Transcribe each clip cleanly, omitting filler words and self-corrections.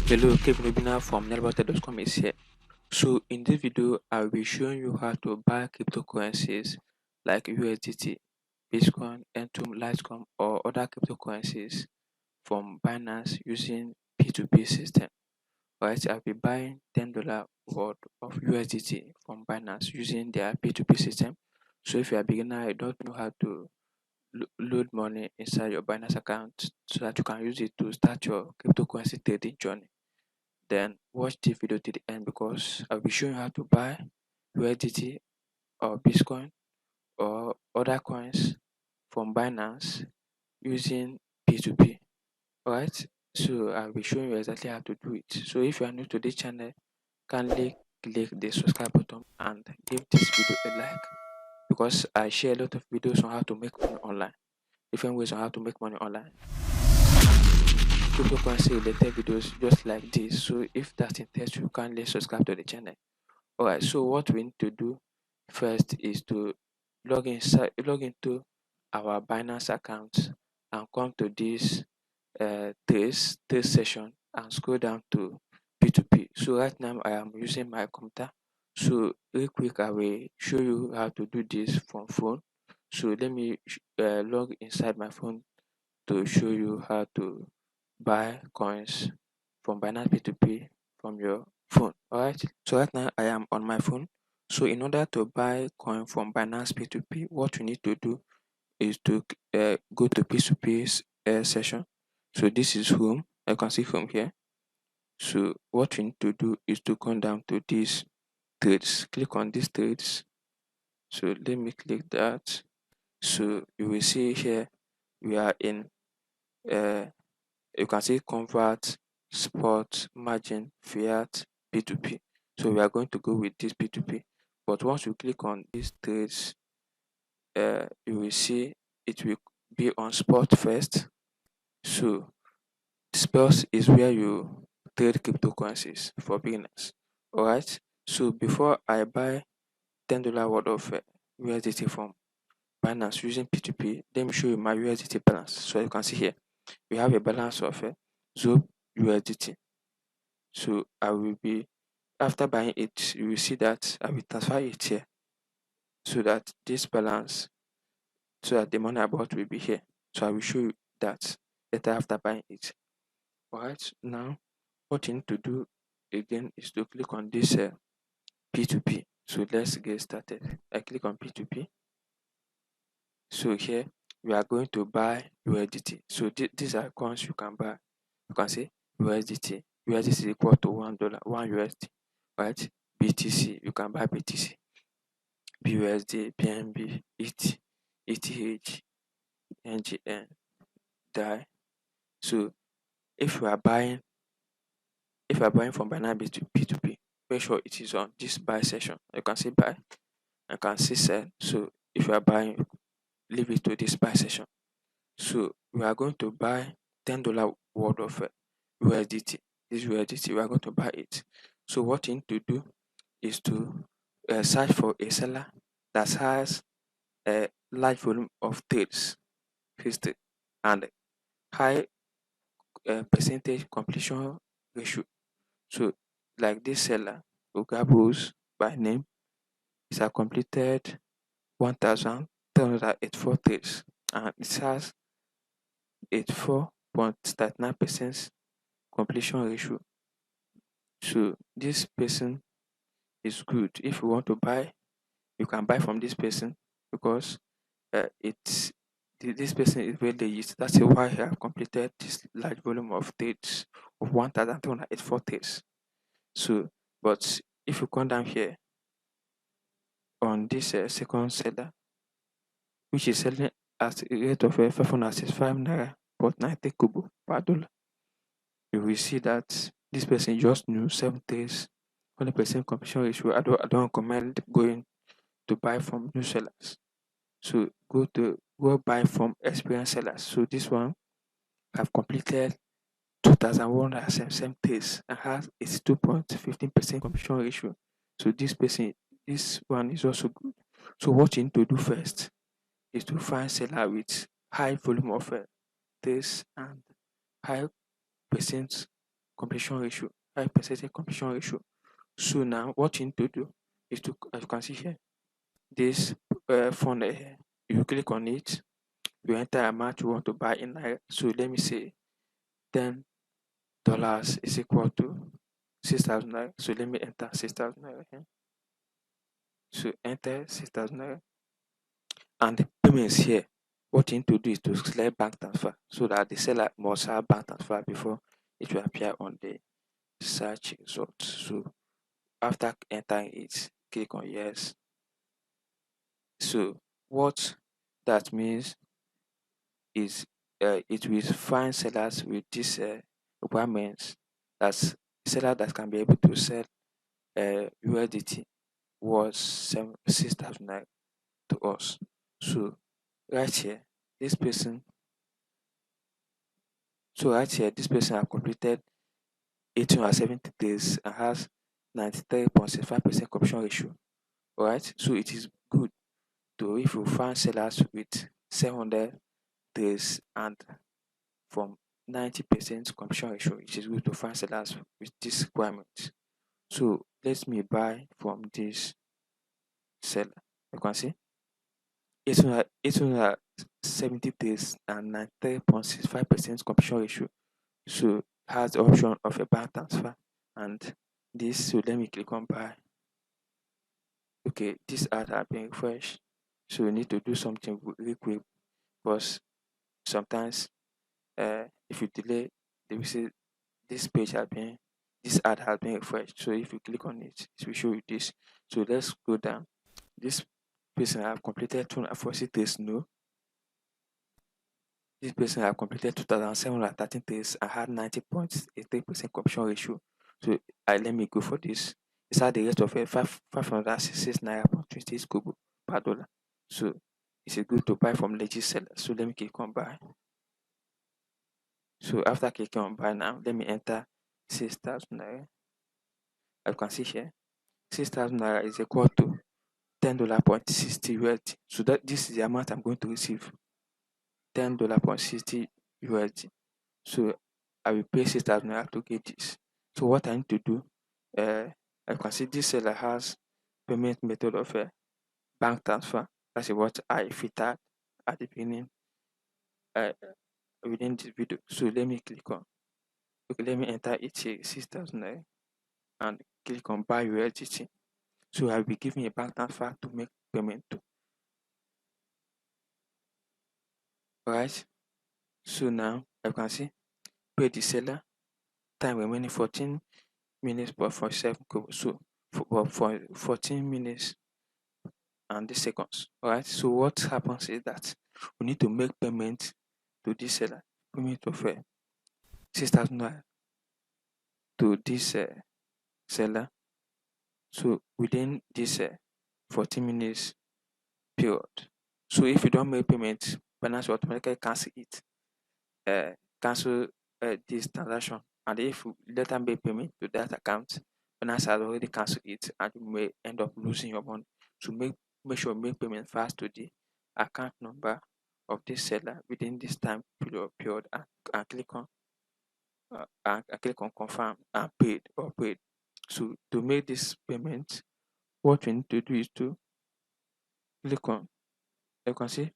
Hello, Kevin Obina from Nelbot.com is here. So in this video, I'll be showing you how to buy cryptocurrencies like USDT, Bitcoin, Ethereum, Litecoin, or other cryptocurrencies from Binance using P2P system. Alright, I'll be buying $10 worth of USDT from Binance using their P2P system. So if you're a beginner, you don't know how to load money inside your Binance account so that you can use it to start your cryptocurrency trading journey, then watch the video to the end because I'll be showing you how to buy USDT or Bitcoin or other coins from Binance using P2P. Alright, so I'll be showing you exactly how to do it. So if you are new to this channel, kindly click the subscribe button and give this video a like because I share a lot of videos on how to make money online, different ways on how to make money online, cryptocurrency related videos just like this. So if that interests you, kindly subscribe to the channel. Alright, so what we need to do first is to log into our Binance account and come to this this session and scroll down to P2P. So right now I am using my computer. So real quick I will show you how to do this from phone. So let me log inside my phone to show you how to buy coins from Binance P2P from your phone. Alright, so right now I am on my phone. So in order to buy coin from Binance P2P, what you need to do is to go to P2P session. So this is home. I can see from here. So what you need to do is to come down to these trades. Click on these trades. So let me click that. So you will see here we are in uh, you can see convert, spot, margin, fiat, P2P. So we are going to go with this P2P. But once you click on these trades, you will see it will be on spot first. So spot is where you trade cryptocurrencies for beginners. Alright. So before I buy $10 worth of USDT from Binance using P2P, let me show you my USDT balance. So you can see here we have a balance of ZOB USDT. So I will be, after buying it, you will see that I will transfer it here so that this balance, so that the money I bought will be here. So I will show you that later after buying it. Alright, now what you need to do again is to click on this P2P. So let's get started. I click on P2P. So here we are going to buy USDT. So these are coins you can buy. You can see USDT. USDT is equal to $1, 1 USD, right? BTC, you can buy BTC, BUSD, BNB, ETH, NGN, DAI. So if you are buying from Binance to P2P, make sure it is on this buy session. You can see buy, you can see sell. So if you are buying, leave it to this buy session. So we are going to buy $10 worth of USDT. This USDT, we are going to buy it. So what you need to do is to search for a seller that has a large volume of trades history and high percentage completion ratio. So like this seller, Ogabos by name, is a completed 1,384 trades and it has 84.39% completion ratio. So this person is good. If you want to buy, you can buy from this person because this person is very legit. That's why I have completed this large volume of trades of 1,284 trades. So, but if you come down here on this second seller, which is selling at a rate of 565 naira but 90 kobo per dollar, you will see that this person just knew 7 days, 100% completion ratio. I don't recommend going to buy from new sellers. So go buy from experienced sellers. So this one have completed 2,177 days and has 82.15% completion ratio. So this one is also good. So what you need to do first is to find seller with high volume of days and high percent completion ratio, high percentage completion ratio. So now what you need to do is to, as you can see here, this fund here, you click on it, you enter amount you want to buy in naira. So let me say $10 is equal to 6,000 naira. So let me enter 6,000 naira here. So enter 6,000 naira. And the payments here, what you need to do is to select bank transfer so that the seller must have bank transfer before it will appear on the search result. So after entering it, click on yes. So what that means is it will find sellers with these requirements. That's seller that can be able to sell USDT was 6,000 naira to us. So right here, this person, this person have completed 870 days and has 93.65% completion ratio. Alright, so it is good to if you find sellers with 700 days and from 90% completion ratio, it is good to find sellers with this requirement. So let me buy from this seller. You can see 870 days and 93.65% completion ratio. So has the option of a bank transfer and this. So let me click on buy. Okay, this ad have been refreshed. So we need to do something really quick because sometimes if you delay, they will say this page has been this ad has been refreshed. So if you click on it, it will show you this. So let's go down. This person have completed 240 days. No, this person have completed 2,713 days and had 90.83% completion ratio. So let me go for this. It's at the rate of 566 naira per 28 kobo per dollar. So it's a good to buy from legit sellers. So let me click on buy. So after clicking on buy now, let me enter 6,000 naira. As you can see here, 6,000 naira is equal to $10.60 USD. So that this is the amount I'm going to receive. $10.60 USD. So I will pay 6,000 naira to get this. So what I need to do, I can see this seller has payment method of bank transfer. That's what I filtered at the beginning within this video. So let me click on, okay, let me enter it here, 6,000 naira and click on buy USDT. So I will be giving a bank transfer to make payment to. Alright. So now I can see pay the seller, time remaining 14 minutes but 47 kobo. So for 14 minutes and the seconds. Alright. So what happens is that we need to make payment to this seller, payment of 6,000 naira to this seller. So within this 14 minutes period. So if you don't make payment, Binance will automatically cancel it, cancel this transaction. And if you later make payment to that account, Binance has already cancelled it and you may end up losing your money. So make sure you make payment fast to the account number of this seller within this time period and click on confirm and paid. So to make this payment, what you need to do is to click on, you can see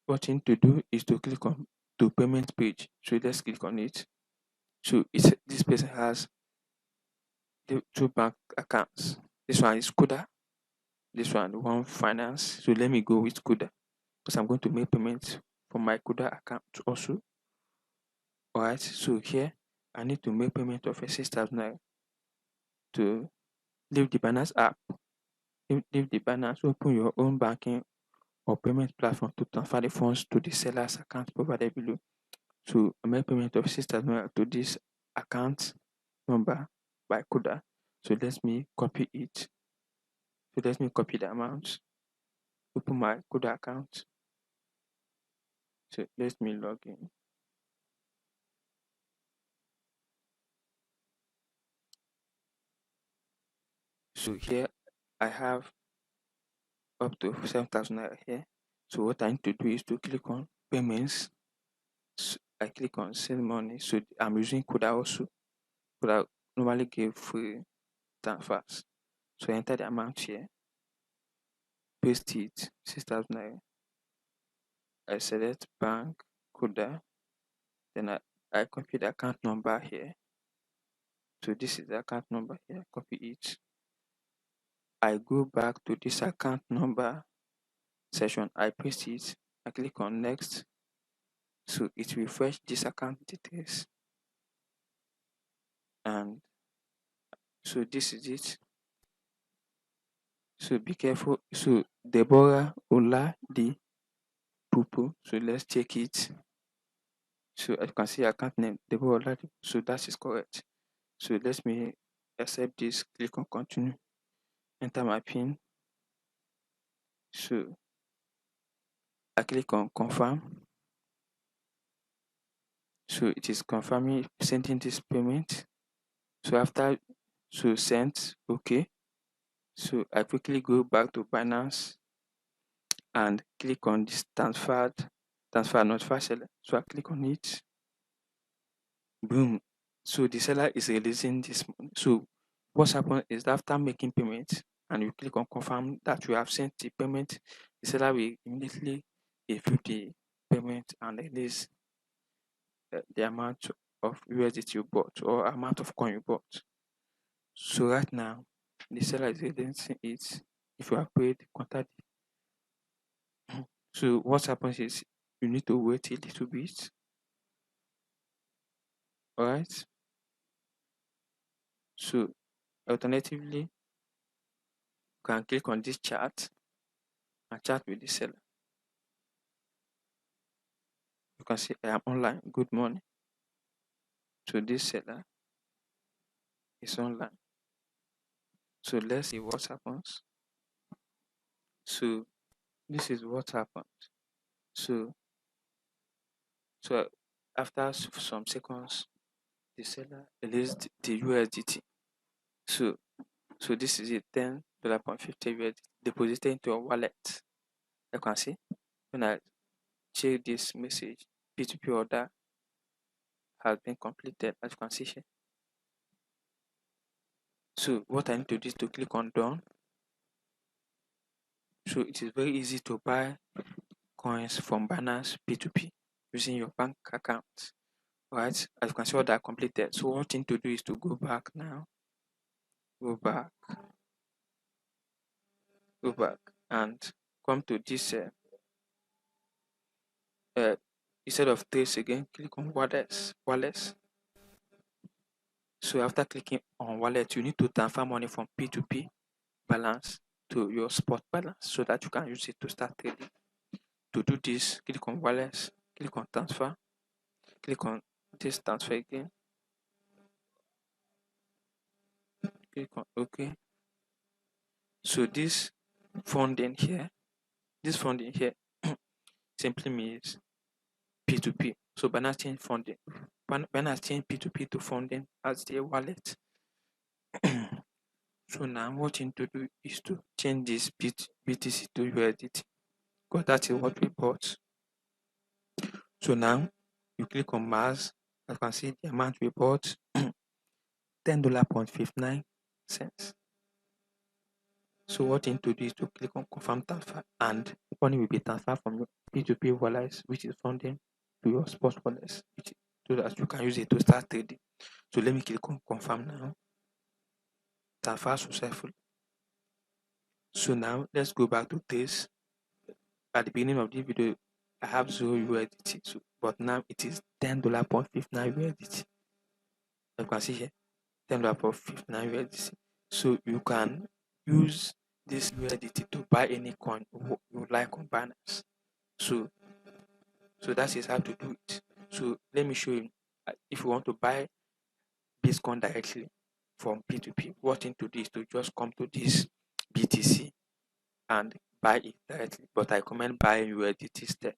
what you need to do is to click on to payment page. So let's click on it. So this person has the two bank accounts. This one is Kuda, this one finance. So let me go with Kuda because I'm going to make payment from my Kuda account also. Alright, so here I need to make payment of a 6,000 naira to leave the Binance app. Leave the Binance, open your own banking or payment platform to transfer the funds to the seller's account provided below. So I make payment of 6,000 naira to this account number by Kuda. So let me copy it. So let me copy the amount. Open my Kuda account. So let me log in. So here I have up to 7,000 naira here. So what I need to do is to click on payments. I click on send money. So I'm using Kuda also. Kuda normally give free transfers. So I enter the amount here, paste it, 6,000 naira. I select bank, Kuda, then I copy the account number here. So this is the account number here, copy it. I go back to this account number section, I paste it, I click on next. So it will fetch this account details. And so this is it. So be careful. So Deborah Ola the Pupu. So let's check it. So as you can see account name Deborah Ola. So that is correct. So let me accept this. Click on continue. Enter my PIN. So I click on confirm. So it is confirming sending this payment. So after send, okay. So I quickly go back to Binance and click on this transfer notify seller. So I click on it. Boom. So the seller is releasing this money. So what's happened is that after making payment and you click on confirm that you have sent the payment, the seller will immediately review the payment and release the amount of USDT you bought or amount of coin you bought. So right now, the seller is releasing it. If you are paid, contact. So what happens is you need to wait a little bit. All right. So alternatively, you can click on this chat and chat with the seller. You can say, I am online. Good morning. So this seller is online. So let's see what happens. So this is what happened. So after some seconds, the seller released the USDT. So this is it, $10.50 USDT deposited into your wallet. You can see when I check this message, P2P order has been completed, as you can see here. So what I need to do is to click on done. So it is very easy to buy coins from Binance P2P using your bank account. Right, as you can see, all that completed. So what you need to do is to go back now, go back, and come to this. Instead of trace again, click on wallets. So after clicking on wallet, you need to transfer money from P2P balance to your spot balance so that you can use it to start trading. To do this, click on wallets, click on transfer, click on this transfer again, click on OK. So this funding here simply means P2P. So Binance change funding. Binance change P2P to funding as their wallet. So now what you need to do is to change this BTC to USDT because that is what we bought. So now you click on Mars. As you can see the amount we bought, $10.59. So what you need to do is to click on confirm transfer and money will be transferred from your P2P wallet, which is funding, to your spot wallet, so that you can use it to start trading. So let me click on confirm now. Transfer successful. So now let's go back to this. At the beginning of this video, I have 0 USDT, but now it is $10.59 USDT. You can see here, $10.59 USDT. So you can use this USDT to buy any coin you like on Binance. So that is how to do it. So let me show you. If you want to buy Bitcoin directly from P2P, what you need to do is to just come to this BTC and buy it directly. But I recommend buying USDT instead.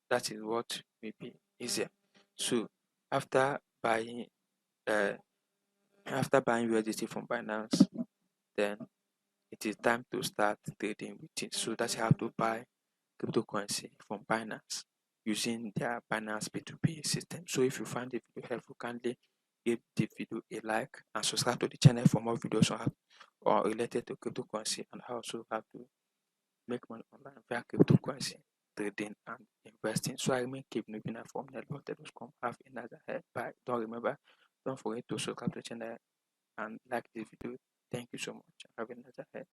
That is what may be easier. So after buying USDT from Binance, then it is time to start trading with it. So that's how to buy cryptocurrency from Binance using their Binance P2P system. So if you find the video helpful, kindly give the video a like and subscribe to the channel for more videos or related to cryptocurrency and how to make money online via cryptocurrency trading and investing. So I remain keep Nubina from Network.com. Have a nice day. Bye. Don't forget to subscribe to the channel and like this video. Thank you so much. Have a nice day.